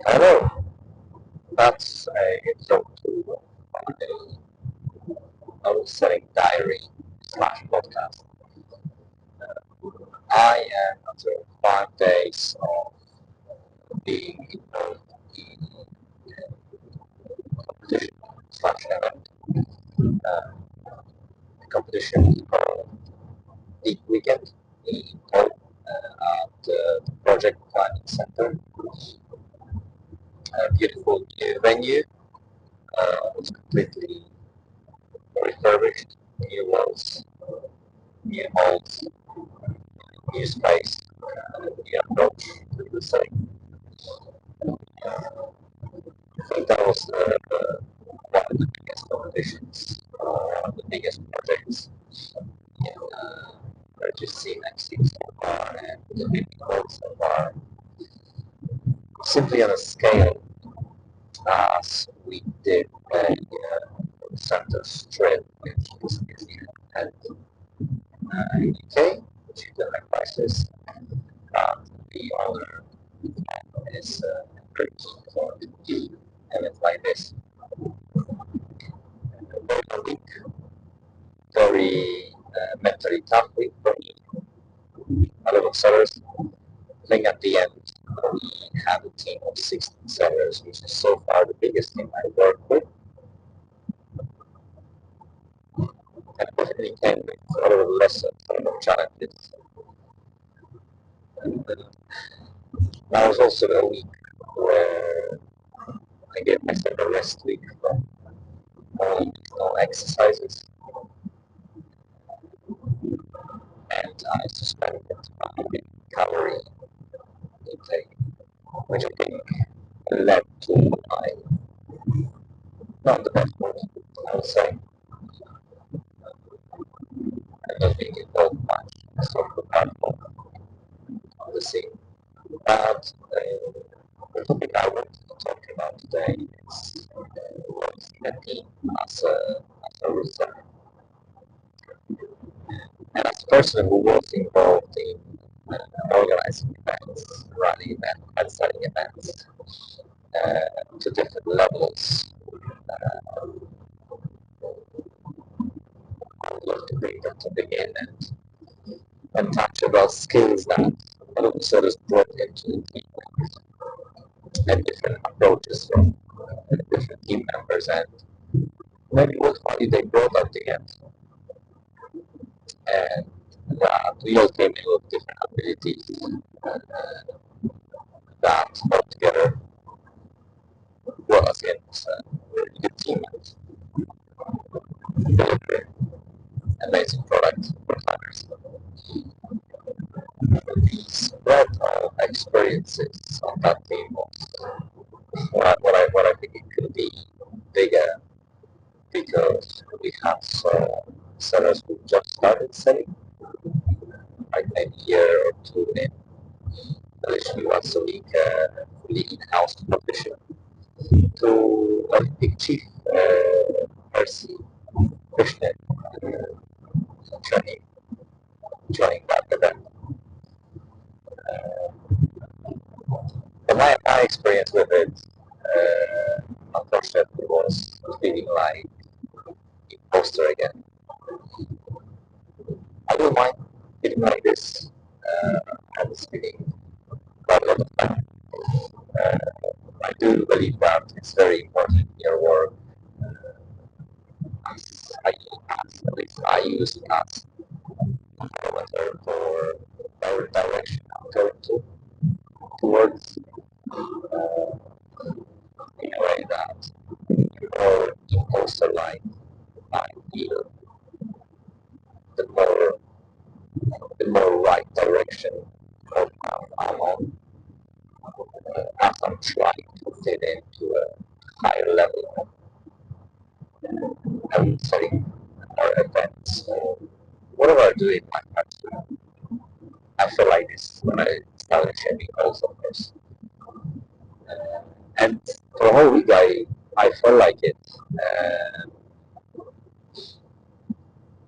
Hello, that's a Ep.2 a routesetting diary slash podcast. I am after 5 days of being involved in competition slash event. Uh, the competition is called Deep Weekend in Poland at the Project Planning Center. A beautiful new venue. It's completely refurbished, new walls, new halls, new space, new approach to the setting. I think that was one of the biggest competitions, the biggest projects in Register next year so far, and the big goals so far. Simply on a scale as we did a center trip, which is at UK, which is the crisis, the other is great for events like this. Very week, very mentally tough week for me. A lot of sellers. I think at the end we have a team of 16 sellers, which is so far the biggest team I work with. And definitely came with a lot of lessons, a lot of challenges. And that was also a week where I gave myself a rest week from all exercises, and I suspended my calorie intake, which I think led to my not the best one, I would say. I don't think it was much sort of platform on the scene. But the topic I want to talk about today is what's in a team as a reseller. And as a person who was involved in organizing events, running events, and selling events to different levels, I would love to bring that topic in and touch about skills that a lot of sellers brought into the team and different approaches from different team members and maybe what value they brought at the end. And we all came in with different abilities that all together brought us in as a really good team and deliver amazing product for clients. The spread of experiences on that team was what I think it could be bigger because we have some sellers who just started selling, like maybe a year or two in, literally once a week, fully in-house profession, to a big chief, Percy Krishnan, joining, joining that event. And my experience with it, unfortunately, was feeling like imposter again. I don't mind feeling like this. I was feeling quite a lot of time. Uh, I do believe that it's very important in your work. At least I use it as a barometer for our direction I'm going towards, in a way that the more imposter-like I feel, the more right direction of I'm on, as I'm trying to fit into a higher level of setting or events or whatever I do in my practice. I feel like this when I started changing goals, of course. And for a whole week, I felt like it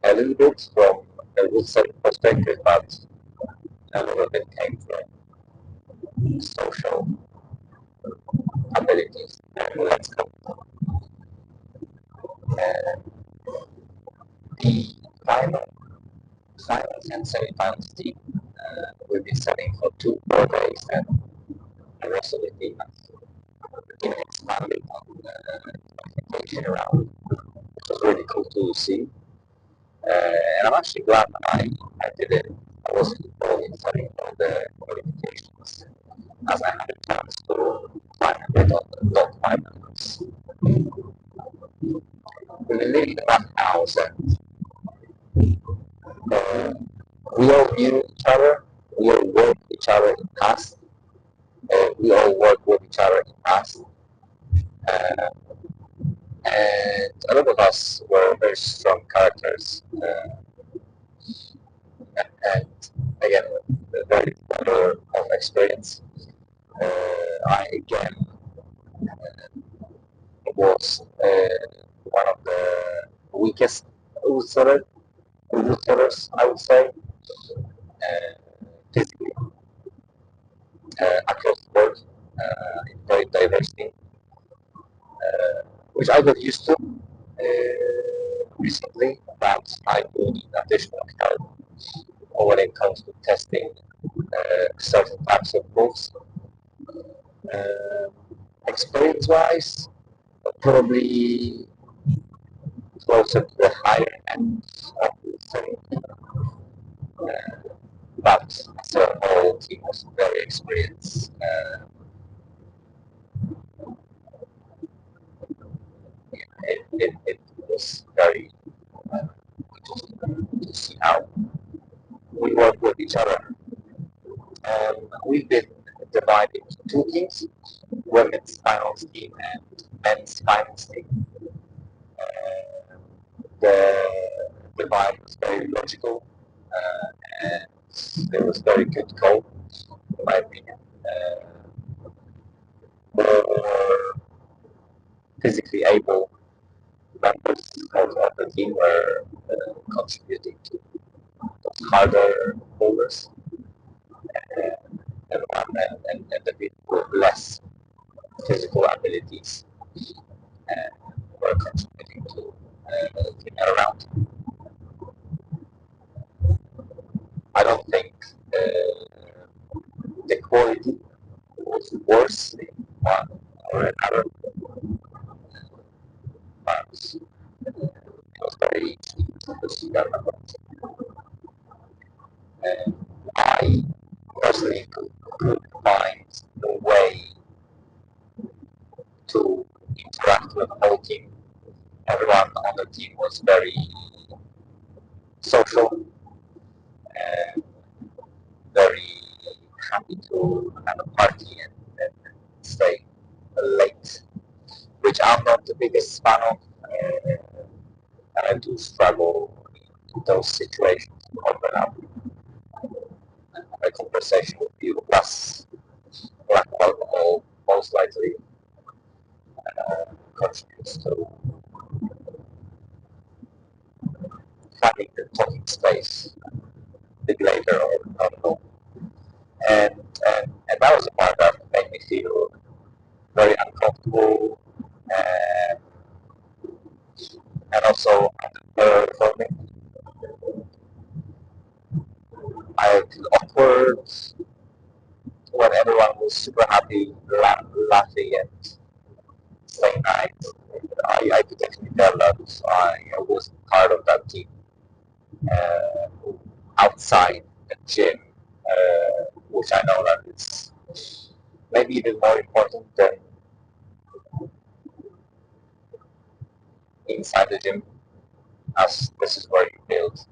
a little bit from a rule setting perspective, but a lot of it came from social abilities. And let's go. Uh, the final, finals and semi-finals team will be setting for 2 4 days, and the rest of the team has been expanded on the qualification round, which was really cool to see. And I'm actually glad I did it. I wasn't involved in studying all the qualifications, as I had a chance to plan a bit on the top 5 minutes. We live in one house, and uh, we all knew each other. We all worked with each other in past. We all worked with each other in past. Uh, and a lot of us were very strong characters. And again, with a very level of experience. I again was one of the weakest routesetters, I would say, physically across the board in very diverse team, which I got used to recently, but I do need additional help when it comes to testing certain types of moves. Uh, Experience-wise, probably closer to the higher end of the setting. But the whole team was very experienced. It was very to see how we work with each other. We've been divided into 2 teams: women's finals team and men's finals team. Uh, the divide was very logical, and it was very good goal, in my opinion. More physically able members of the team were contributing to harder bowlers, and the bit with less physical abilities were contributing to the team around. I don't think the quality was worse in one or another, but it was very easy to see that. And I personally could find a way to interact with the whole team. Everyone on the team was very social and very happy to have a party and stay late, which I'm not the biggest fan of, and I do struggle in those situations to open up a conversation with you. Plus, lack of alcohol most likely contributes to having the talking space a bit later, or I don't know. And, and that was the part that made me feel very uncomfortable, and, and also for me, I feel awkward when everyone was super happy, laughing and staying nice. I could definitely tell that I was part of that team uh, outside the gym, which I know that is maybe even more important than inside the gym, as this is where you build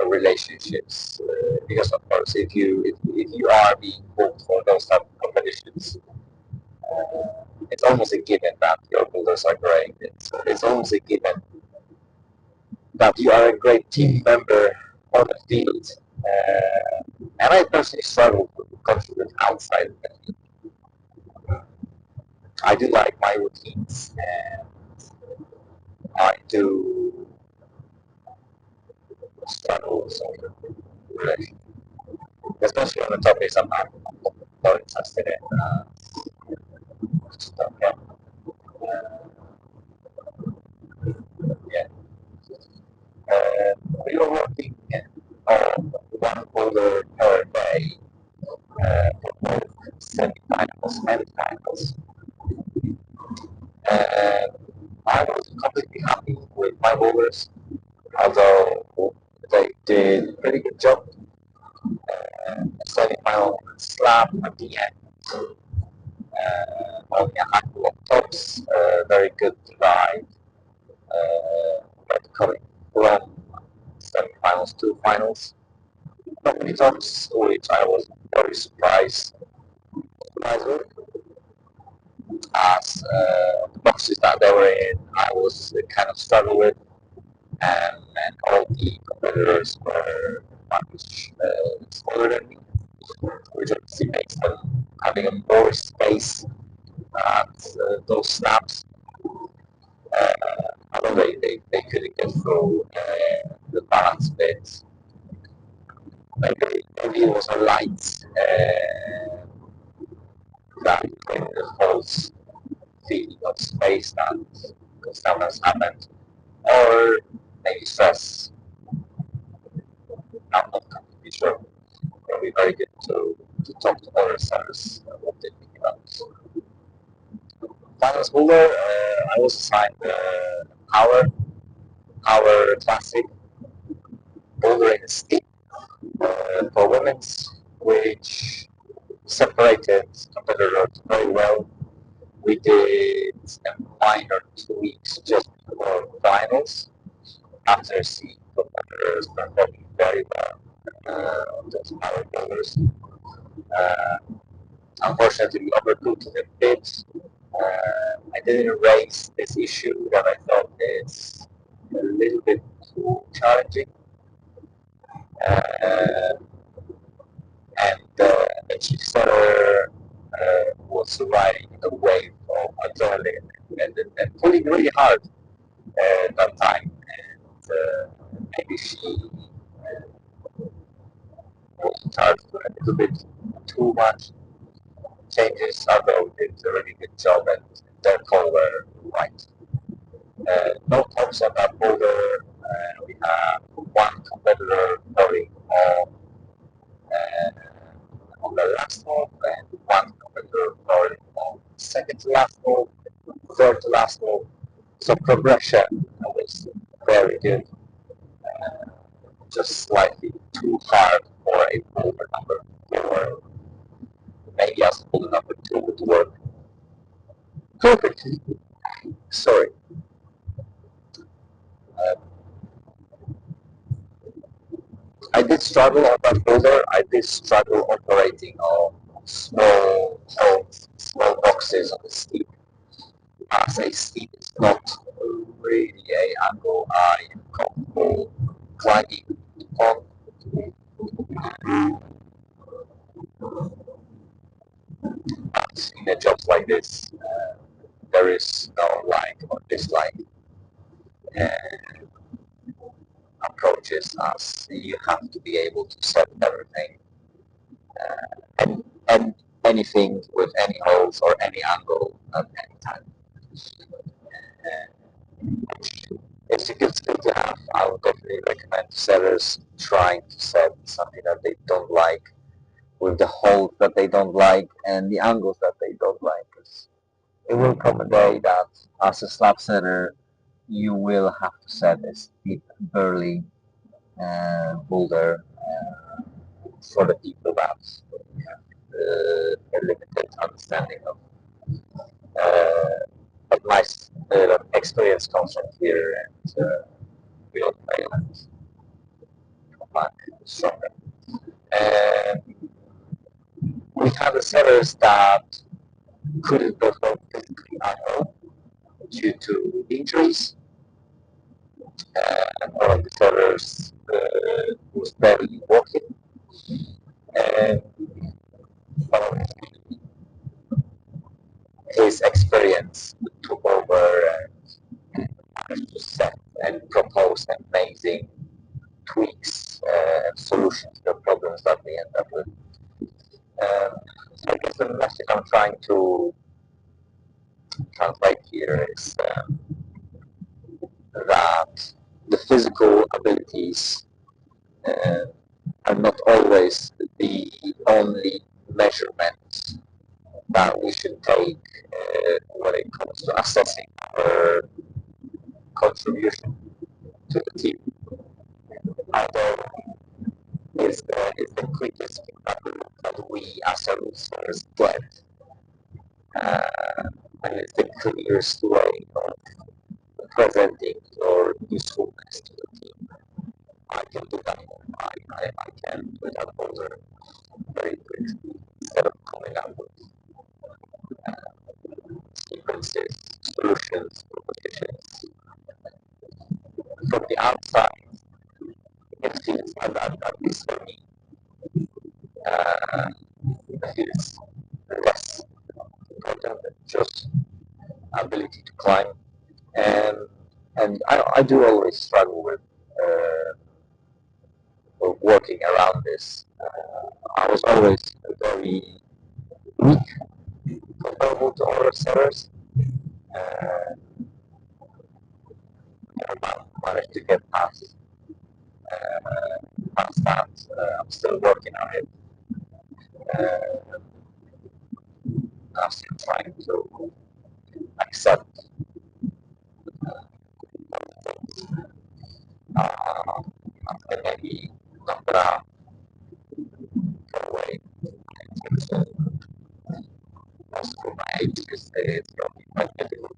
relationships. Because of course, if you are being booked for those type of competitions, it's almost a given that your builders are great. It's almost a given that you are a great team member on the field. And I personally struggle to contribute outside of the field. I do like my routines, and I do struggle with some relationships, especially on the topics I'm not interested in. Okay. Yeah. We were working on one folder per day for both semi-finals and finals. And I was completely happy with my bowlers, although they did a pretty good job. Semi-final slap at the end, only a handful of tops, very good ride, coming from semi-finals to finals. Not many tops, which I was very surprised with, as the boxes that they were in, I was kind of struggling with, and all the competitors were much smaller than me, which obviously makes them having a more space at those snaps. Although they couldn't get through the balance bit. Maybe it was a light that gave the false feeling of space that sometimes happened, or maybe stress. I'm not completely sure. It would be very good to talk to other sellers what they think about this. Finance holder, I was assigned our classic holder in steep for women's, which separated competitors very well. We did a minor tweaks just before finals after seeing competitors performing very well on those power bowlers. Uh, Unfortunately, we overcooked it a bit. I didn't raise this issue that I thought is a little bit too challenging. Uh, and the chief setter was riding the wave of adrenaline and pulling really hard that time. And maybe she was charged a little bit too much changes, although did a really good job and their call were right. No tops on that boulder. We have one competitor going on the last hole and one competitor going on second to last hole, third to last hole. So progression was very good. Just slightly too hard for a boulder number four. Maybe as boulder number two would work perfectly. Sorry. Uh, I did struggle on that boulder. I did struggle operating on small holes, small boxes on the steep. As a steep is not really a angle I am comfortable climbing on. But in a job like this, there is no like or dislike approaches, as you have to be able to set everything and anything with any holes or any angle at any time. It's a good skill to have. I would definitely recommend sellers trying to set something that they don't like with the holes that they don't like and the angles that they don't like. 'Cause it will come a day that as a slab setter, you will have to set a steep, burly boulder for the people that have a limited understanding of. Uh, but my experience comes from here, and we don't fail and come back stronger. And we have the setters that couldn't perform physically at all due to injuries. One of the setters was barely walking, and following his experience took over and managed to set and propose amazing tweaks and solutions to the problems that we end up with. So I guess the message I'm trying to translate here is that the physical abilities uh, are not always the only measurements that we should take when it comes to assessing our contribution to the team. Although is the quickest that we as a resource get, and it's the clearest way of presenting your usefulness to the team. I can do that. I can do that over very quickly instead of coming up with sequences, solutions, propositions. From the outside, it feels like that, at least for me, uh, it feels less important than just ability to climb. And I do always struggle with working around this. I was always very weak comparable to other sellers. Uh, I managed to get past that. I'm still working on it. Uh, I'm still trying to accept uh, and maybe not gonna go away. Also, for my age, it's probably quite difficult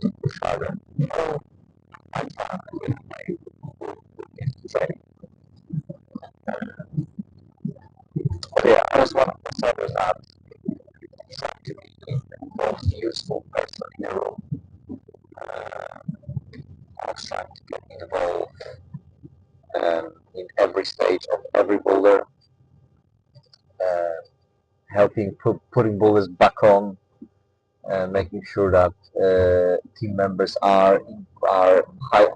to push harder. I can try. But yeah, I was one of the sellers that tried to be the most useful person in the room. I was trying to get involved in every stage of every boulder, uh, helping putting boulders back on, making sure that team members are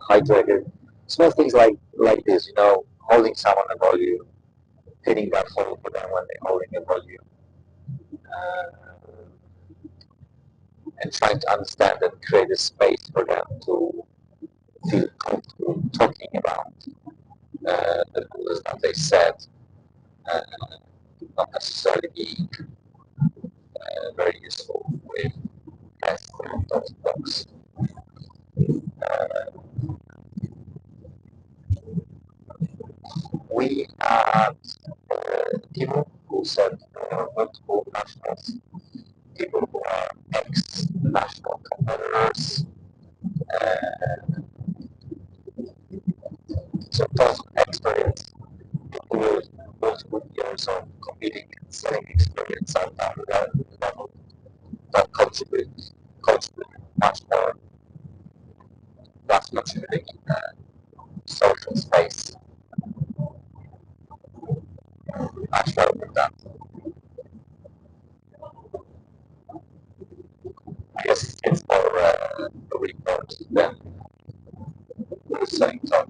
hydrated. Small things like this, holding someone a volume, hitting that hole for them when they're holding a volume, uh, and trying to understand and create a space for them to feel comfortable talking about the boulders that they set, uh, not necessarily being very useful with tests and docs. Uh, we had people who said multiple nationals, people who are ex-national competitors, uh, so tons of experience with multiple years of competing and selling experience at that level that contribute much more. That's contributing in social space. I struggle with that. I guess it's more a report than the same talk.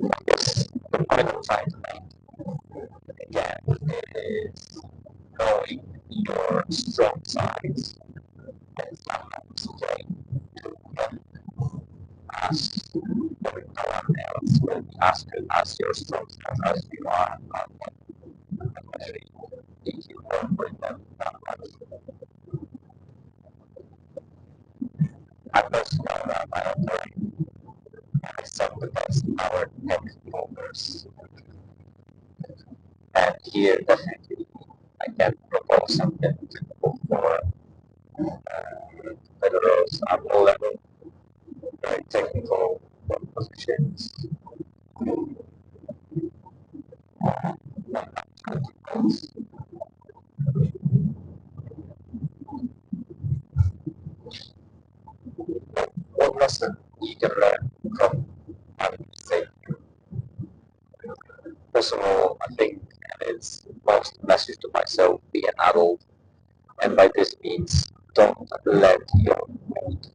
I guess the point I'm trying to make again is knowing your strong sides and sometimes playing to them as no one else will ask you as your strong sides as you are, especially if you work with them that much. I personally know that I am learning some of the best our tech holders. And here definitely I can propose something for competitors at all level, very technical positions. One lesson you can learn from having to say, first of all, I think it's most message to myself, be an adult, and by this means don't let your mood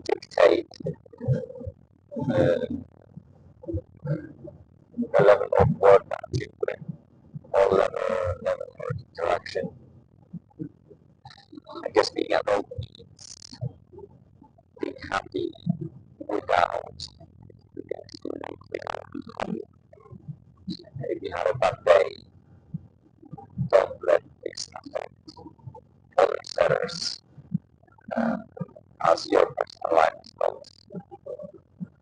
dictate the level of work that you put in, or level interaction. I guess being adult means being happy without, if you have a bad day, don't let this affect other setters uh, as your personal life is not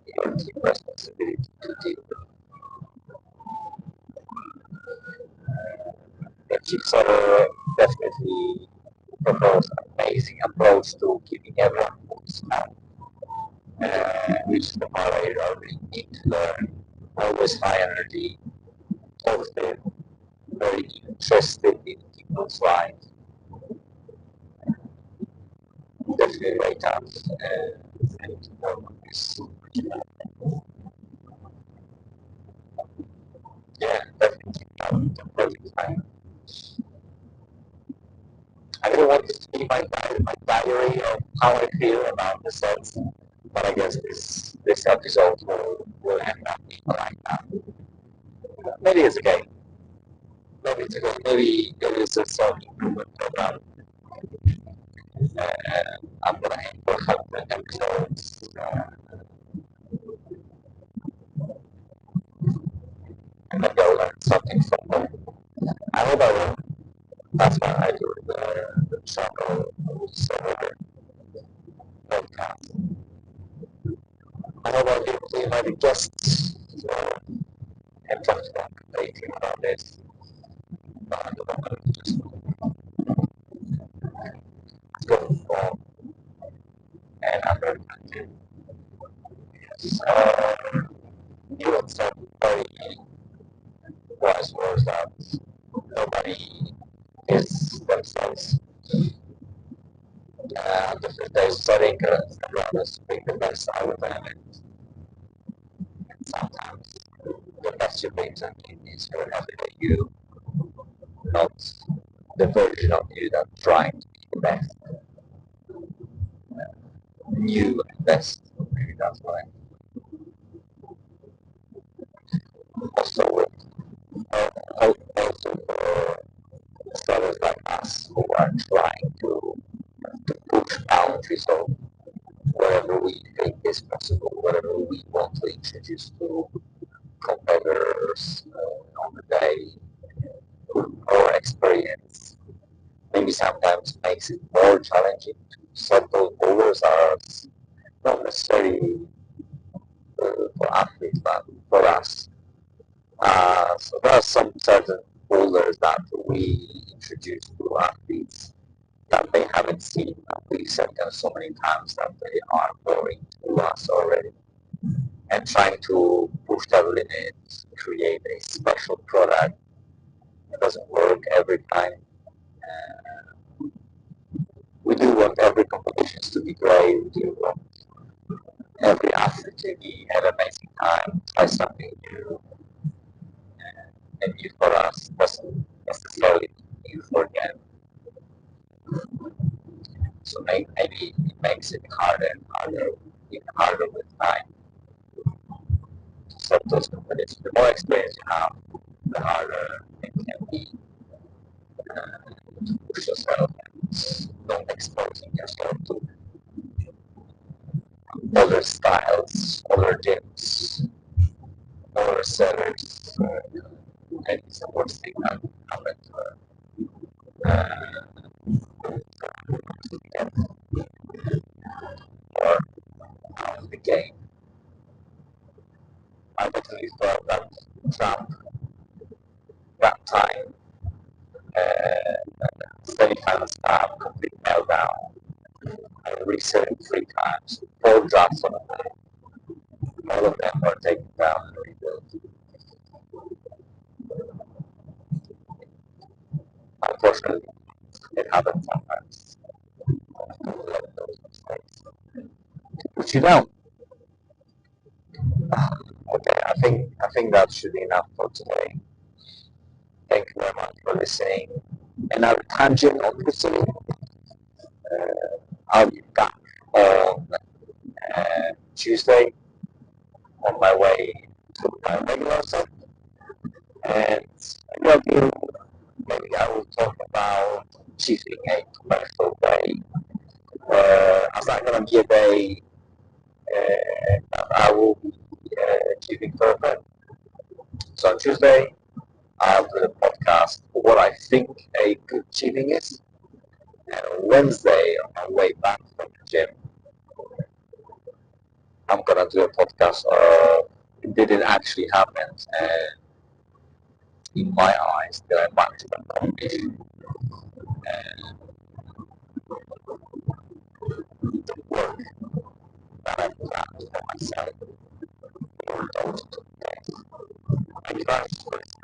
your team responsibility to deal with. The chief setter definitely propose an amazing approach to keeping everyone focused on, which is the part I really need to learn. Always high energy, positive, very interested in people's lives. Definitely right now. And this. Yeah, definitely the perfect time. I don't want this to be my diary of how I feel about the sets, but I guess this episode will end up being like that. Maybe it's okay. Maybe it's okay. Maybe it's a self-improvement program. I'm gonna aim for 100 episodes. And maybe I'll learn something from them. I hope I will. That's why I do the travel server podcast. I hope I'll be able to invite guests and talk to them completely about this. But at the moment, just going for and other countries. So, you would say very wise words that nobody is themselves. There's setting everyone is being the best out of them, and sometimes the best you bring to them is your everyday you, not the version of you that's trying to be the best. You best. Maybe that's why. Also, with also for sellers like us who are trying to push boundaries of whatever we think is possible, whatever we want to introduce to competitors on the day, our experience maybe sometimes makes it more challenging to set those boulders as not necessarily for athletes, but for us. So there are some certain boulders that we introduce to athletes that they haven't seen. We've said them so many times that they are boring to us already. And trying to push that limit, create a special product. It doesn't work every time. We do want every competition to be great. We do want every athlete to be an amazing time, try something new. And new for us doesn't necessarily be new for them. So maybe it makes it harder and harder, even harder with time to set those competitions. The more experience you have, the harder it can be to push yourself and not exposing yourself to other styles, other gyms, other sellers. And it's the worst thing that happened to get more out of the game. I definitely thought that Trump, that time, semi-finals have complete meltdown. I reset it 3 times, 4 drops on the day. All of them were taken down and rebuilt. Unfortunately, it happens sometimes. Don't let those mistakes. But you don't. Okay, I think that should be enough for today. Thank you very much for listening. Another tangent, obviously. I'll be back on Tuesday on my way to my regular set, and maybe I'll do maybe I will talk about achieving a commercial day. I'm not gonna give a I will be achieving perfect. So on Tuesday, I'll do a podcast for what I think a good cheating is. And on Wednesday, on my way back from the gym, I'm gonna do a podcast of it didn't actually happen, and in my eyes, there are maximum condition and the work that I've done for myself for those 2 days. Thank you guys for listening.